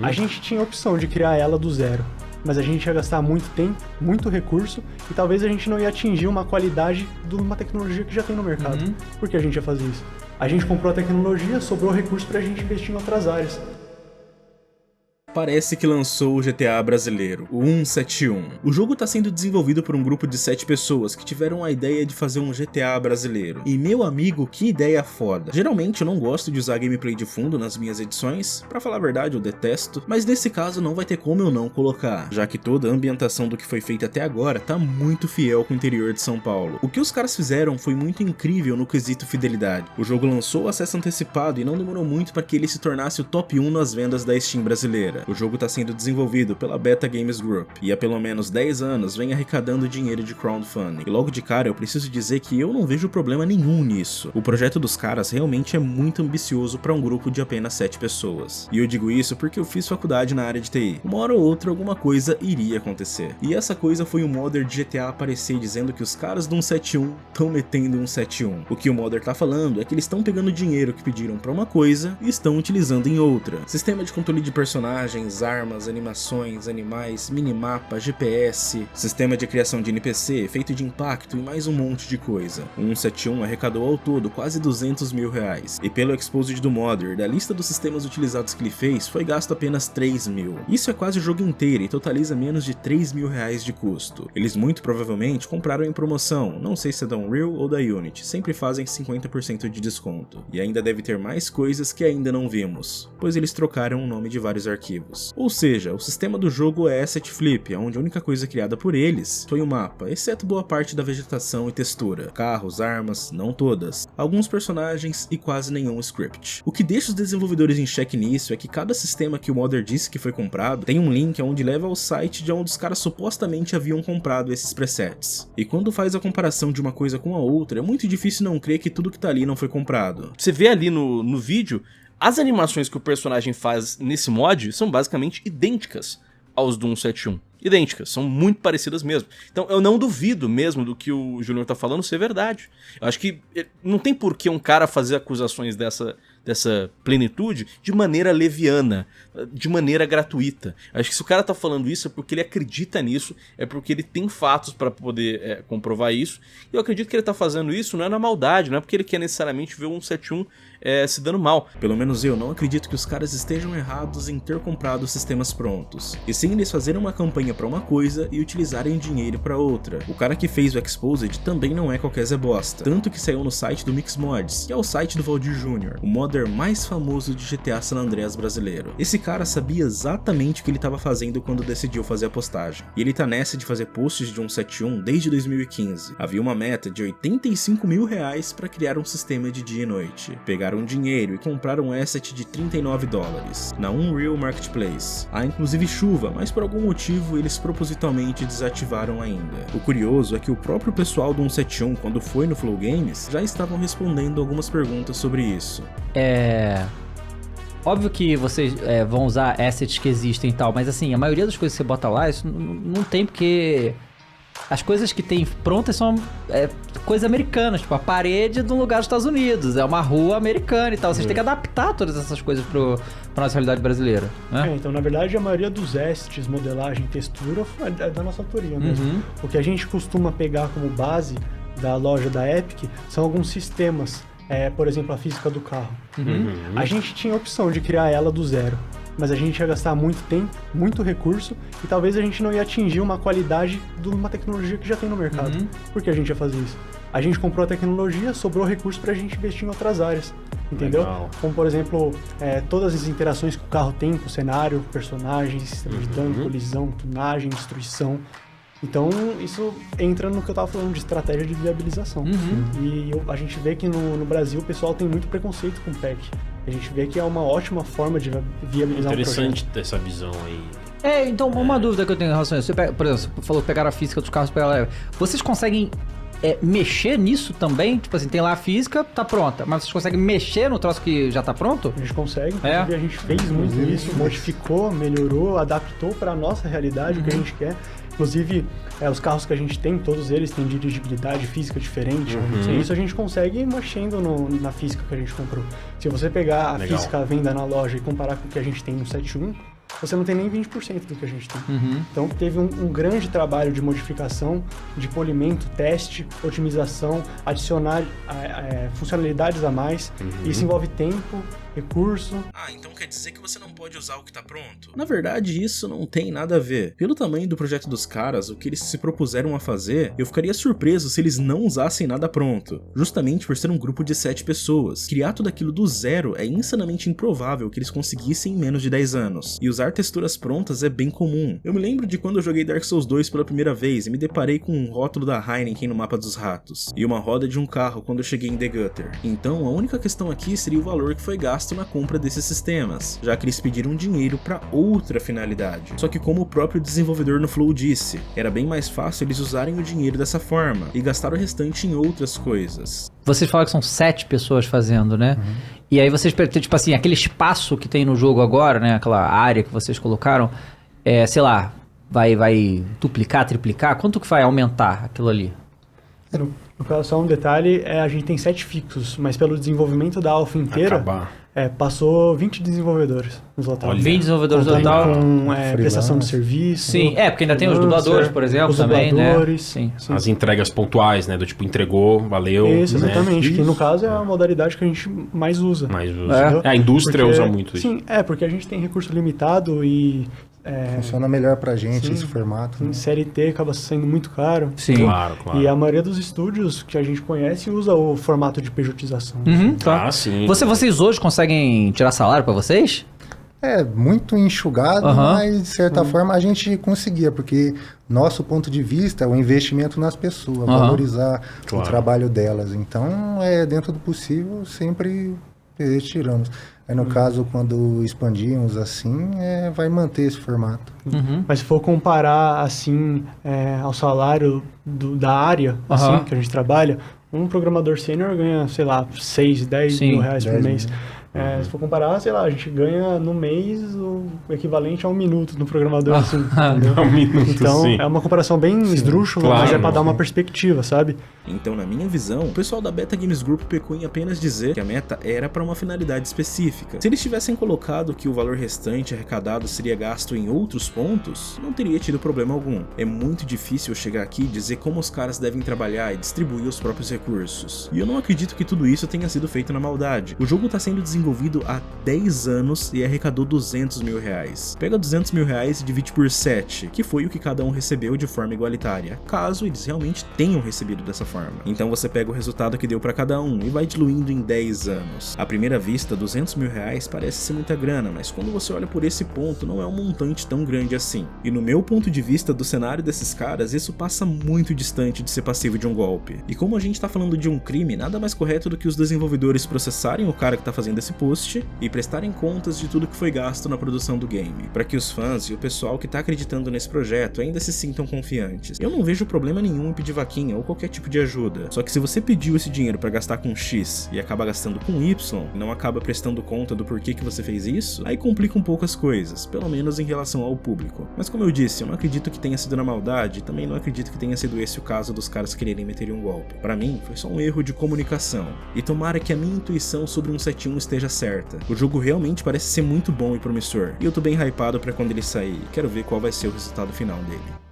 A gente tinha a opção de criar ela do zero, mas a gente ia gastar muito tempo, muito recurso, e talvez a gente não ia atingir uma qualidade de uma tecnologia que já tem no mercado. Por que a gente ia fazer isso? A gente comprou a tecnologia, sobrou recurso pra gente investir em outras áreas. Parece que lançou o GTA brasileiro, o 171. O jogo está sendo desenvolvido por um grupo de 7 pessoas que tiveram a ideia de fazer um GTA brasileiro. E meu amigo, que ideia foda. Geralmente eu não gosto de usar gameplay de fundo nas minhas edições, pra falar a verdade eu detesto, mas nesse caso não vai ter como eu não colocar, já que toda a ambientação do que foi feito até agora tá muito fiel com o interior de São Paulo. O que os caras fizeram foi muito incrível no quesito fidelidade. O jogo lançou acesso antecipado e não demorou muito para que ele se tornasse o top 1 nas vendas da Steam brasileira. O jogo está sendo desenvolvido pela Beta Games Group e há pelo menos 10 anos vem arrecadando dinheiro de crowdfunding. E logo de cara eu preciso dizer que eu não vejo problema nenhum nisso. O projeto dos caras realmente é muito ambicioso para um grupo de apenas 7 pessoas. E eu digo isso porque eu fiz faculdade na área de TI. Uma hora ou outra alguma coisa iria acontecer. E essa coisa foi o modder de GTA aparecer dizendo que os caras do 171 estão metendo um 71. O que o modder tá falando é que eles estão pegando dinheiro que pediram para uma coisa e estão utilizando em outra. Sistema de controle de personagens, armas, animações, animais, minimapa, GPS, sistema de criação de NPC, efeito de impacto e mais um monte de coisa. O 171 arrecadou ao todo quase 200 mil reais, e pelo exposed do modder, da lista dos sistemas utilizados que ele fez, foi gasto apenas 3 mil. Isso é quase o jogo inteiro e totaliza menos de 3 mil reais de custo. Eles muito provavelmente compraram em promoção, não sei se é da Unreal ou da Unity, sempre fazem 50% de desconto. E ainda deve ter mais coisas que ainda não vimos, pois eles trocaram o nome de vários arquivos. Ou seja, o sistema do jogo é Asset Flip, onde a única coisa criada por eles foi o mapa, exceto boa parte da vegetação e textura, carros, armas, não todas, alguns personagens e quase nenhum script. O que deixa os desenvolvedores em xeque nisso é que cada sistema que o modder disse que foi comprado tem um link onde leva ao site de onde os caras supostamente haviam comprado esses presets. E quando faz a comparação de uma coisa com a outra, é muito difícil não crer que tudo que tá ali não foi comprado. Você vê ali no vídeo, as animações que o personagem faz nesse mod são basicamente idênticas aos do 171. Idênticas, são muito parecidas mesmo. Então eu não duvido mesmo do que o Júnior tá falando ser verdade. Eu acho que não tem por que um cara fazer acusações dessa plenitude de maneira leviana, de maneira gratuita. Eu acho que se o cara tá falando isso é porque ele acredita nisso, é porque ele tem fatos para poder comprovar isso. E eu acredito que ele tá fazendo isso não é na maldade, não é porque ele quer necessariamente ver o 171 se dando mal. Pelo menos eu não acredito que os caras estejam errados em ter comprado sistemas prontos, e sim eles fazerem uma campanha para uma coisa e utilizarem dinheiro para outra. O cara que fez o Exposed também não é qualquer Zé Bosta, tanto que saiu no site do Mixmods, que é o site do Valdir Jr., o modder mais famoso de GTA San Andreas brasileiro. Esse cara sabia exatamente o que ele estava fazendo quando decidiu fazer a postagem, e ele tá nessa de fazer posts de 171 desde 2015. Havia uma meta de 85 mil reais para criar um sistema de dia e noite. Pegaram dinheiro e compraram um asset de 39 dólares na Unreal Marketplace. Há inclusive chuva, mas por algum motivo eles propositalmente desativaram ainda. O curioso é que o próprio pessoal do 171, quando foi no Flow Games, já estavam respondendo algumas perguntas sobre isso. Óbvio que vocês vão usar assets que existem e tal, mas assim, a maioria das coisas que você bota lá, isso não tem porque... As coisas que tem prontas são coisas americanas, tipo a parede de um lugar dos Estados Unidos, é uma rua americana e tal. Vocês têm que adaptar todas essas coisas pra nossa realidade brasileira, né? Então, na verdade, a maioria dos assets, modelagem, textura é da nossa autoria mesmo. O que a gente costuma pegar como base da loja da Epic são alguns sistemas, por exemplo, a física do carro. A gente tinha a opção de criar ela do zero, mas a gente ia gastar muito tempo, muito recurso, e talvez a gente não ia atingir uma qualidade de uma tecnologia que já tem no mercado. Por que a gente ia fazer isso? A gente comprou a tecnologia, sobrou recurso pra gente investir em outras áreas, entendeu? Legal. Como, por exemplo, todas as interações que o carro tem com o cenário, personagens, sistema de dano, colisão, tunagem, destruição. Então, isso entra no que eu tava falando de estratégia de viabilização. E a gente vê que no Brasil o pessoal tem muito preconceito com pack. A gente vê que é uma ótima forma de viabilizar um projeto. Interessante essa visão aí. Então, uma dúvida que eu tenho em relação a isso. Por exemplo, você falou que pegaram a física dos carros pra ela. Vocês conseguem mexer nisso também? Tipo assim, tem lá a física, tá pronta. Mas vocês conseguem mexer no troço que já tá pronto? A gente consegue. Inclusive, a gente fez muito isso, modificou, melhorou, adaptou pra nossa realidade, o que a gente quer. Inclusive, os carros que a gente tem, todos eles têm dirigibilidade física diferente. Isso a gente consegue ir mexendo na física que a gente comprou. Se você pegar a física à venda na loja e comparar com o que a gente tem no 71, você não tem nem 20% do que a gente tem. Então teve um grande trabalho de modificação, de polimento, teste, otimização, adicionar funcionalidades a mais. Isso envolve tempo, recurso. Então quer dizer que você não pode usar o que tá pronto? Na verdade, isso não tem nada a ver. Pelo tamanho do projeto dos caras, o que eles se propuseram a fazer, eu ficaria surpreso se eles não usassem nada pronto. Justamente por ser um grupo de 7 pessoas. Criar tudo aquilo do zero é insanamente improvável que eles conseguissem em menos de 10 anos. E usar texturas prontas é bem comum. Eu me lembro de quando eu joguei Dark Souls 2 pela primeira vez e me deparei com um rótulo da Heineken no mapa dos ratos. E uma roda de um carro quando eu cheguei em The Gutter. Então, a única questão aqui seria o valor que foi gasto na compra desses sistemas, já que eles pediram dinheiro para outra finalidade. Só que como o próprio desenvolvedor no Flow disse, era bem mais fácil eles usarem o dinheiro dessa forma e gastar o restante em outras coisas. Vocês falaram que são 7 pessoas fazendo, né? E aí vocês pretendem, tipo assim, aquele espaço que tem no jogo agora, né? Aquela área que vocês colocaram, sei lá, vai duplicar, triplicar? Quanto que vai aumentar aquilo ali? No caso, só um detalhe, a gente tem 7 fixos, mas pelo desenvolvimento da alpha inteira, passou 20 desenvolvedores no total. 20 desenvolvedores no total. Com prestação de serviço. Sim, porque ainda tem os dubladores, por exemplo, os também, dubladores, né? Sim. As entregas pontuais, né? Do tipo, entregou, valeu. Isso, exatamente. Né? Que no caso é a modalidade que a gente mais usa. A indústria usa muito isso. Sim, porque a gente tem recurso limitado e... funciona melhor pra gente esse formato. Né? Série T acaba sendo muito caro. Sim. Claro. E a maioria dos estúdios que a gente conhece usa o formato de pejotização. Tá. Sim. Vocês hoje conseguem tirar salário pra vocês? Muito enxugado, mas de certa forma a gente conseguia, porque nosso ponto de vista é o investimento nas pessoas, valorizar o trabalho delas. Então, dentro do possível, sempre tiramos. Aí no caso, quando expandimos assim, vai manter esse formato. Mas se for comparar assim ao salário da área assim, que a gente trabalha, um programador sênior ganha, sei lá, 6, 10 mil reais por mês. Se for comparar, sei lá, a gente ganha no mês o equivalente a 1 minuto no programador, assim, entendeu? 1 minuto, então, sim. é uma comparação bem esdrúxula, mas é pra dar uma perspectiva, sabe? Então, na minha visão, o pessoal da Beta Games Group pecou em apenas dizer que a meta era para uma finalidade específica. Se eles tivessem colocado que o valor restante arrecadado seria gasto em outros pontos, não teria tido problema algum. É muito difícil eu chegar aqui e dizer como os caras devem trabalhar e distribuir os próprios recursos. E eu não acredito que tudo isso tenha sido feito na maldade. O jogo tá sendo desenvolvido há 10 anos e arrecadou 200 mil reais. Pega 200 mil reais e divide por 7, que foi o que cada um recebeu de forma igualitária, caso eles realmente tenham recebido dessa forma. Então você pega o resultado que deu para cada um e vai diluindo em 10 anos. À primeira vista, 200 mil reais parece ser muita grana, mas quando você olha por esse ponto, não é um montante tão grande assim. E no meu ponto de vista do cenário desses caras, isso passa muito distante de ser passivo de um golpe. E como a gente tá falando de um crime, nada mais correto do que os desenvolvedores processarem o cara que tá fazendo esse post e prestarem contas de tudo que foi gasto na produção do game, para que os fãs e o pessoal que tá acreditando nesse projeto ainda se sintam confiantes. Eu não vejo problema nenhum em pedir vaquinha ou qualquer tipo de ajuda, só que se você pediu esse dinheiro para gastar com X e acaba gastando com Y, e não acaba prestando conta do porquê que você fez isso, aí complica um pouco as coisas, pelo menos em relação ao público. Mas como eu disse, eu não acredito que tenha sido na maldade, e também não acredito que tenha sido esse o caso dos caras quererem meter um golpe. Para mim, foi só um erro de comunicação, e tomara que a minha intuição sobre 171 esteja certa. O jogo realmente parece ser muito bom e promissor, e eu tô bem hypado pra quando ele sair, quero ver qual vai ser o resultado final dele.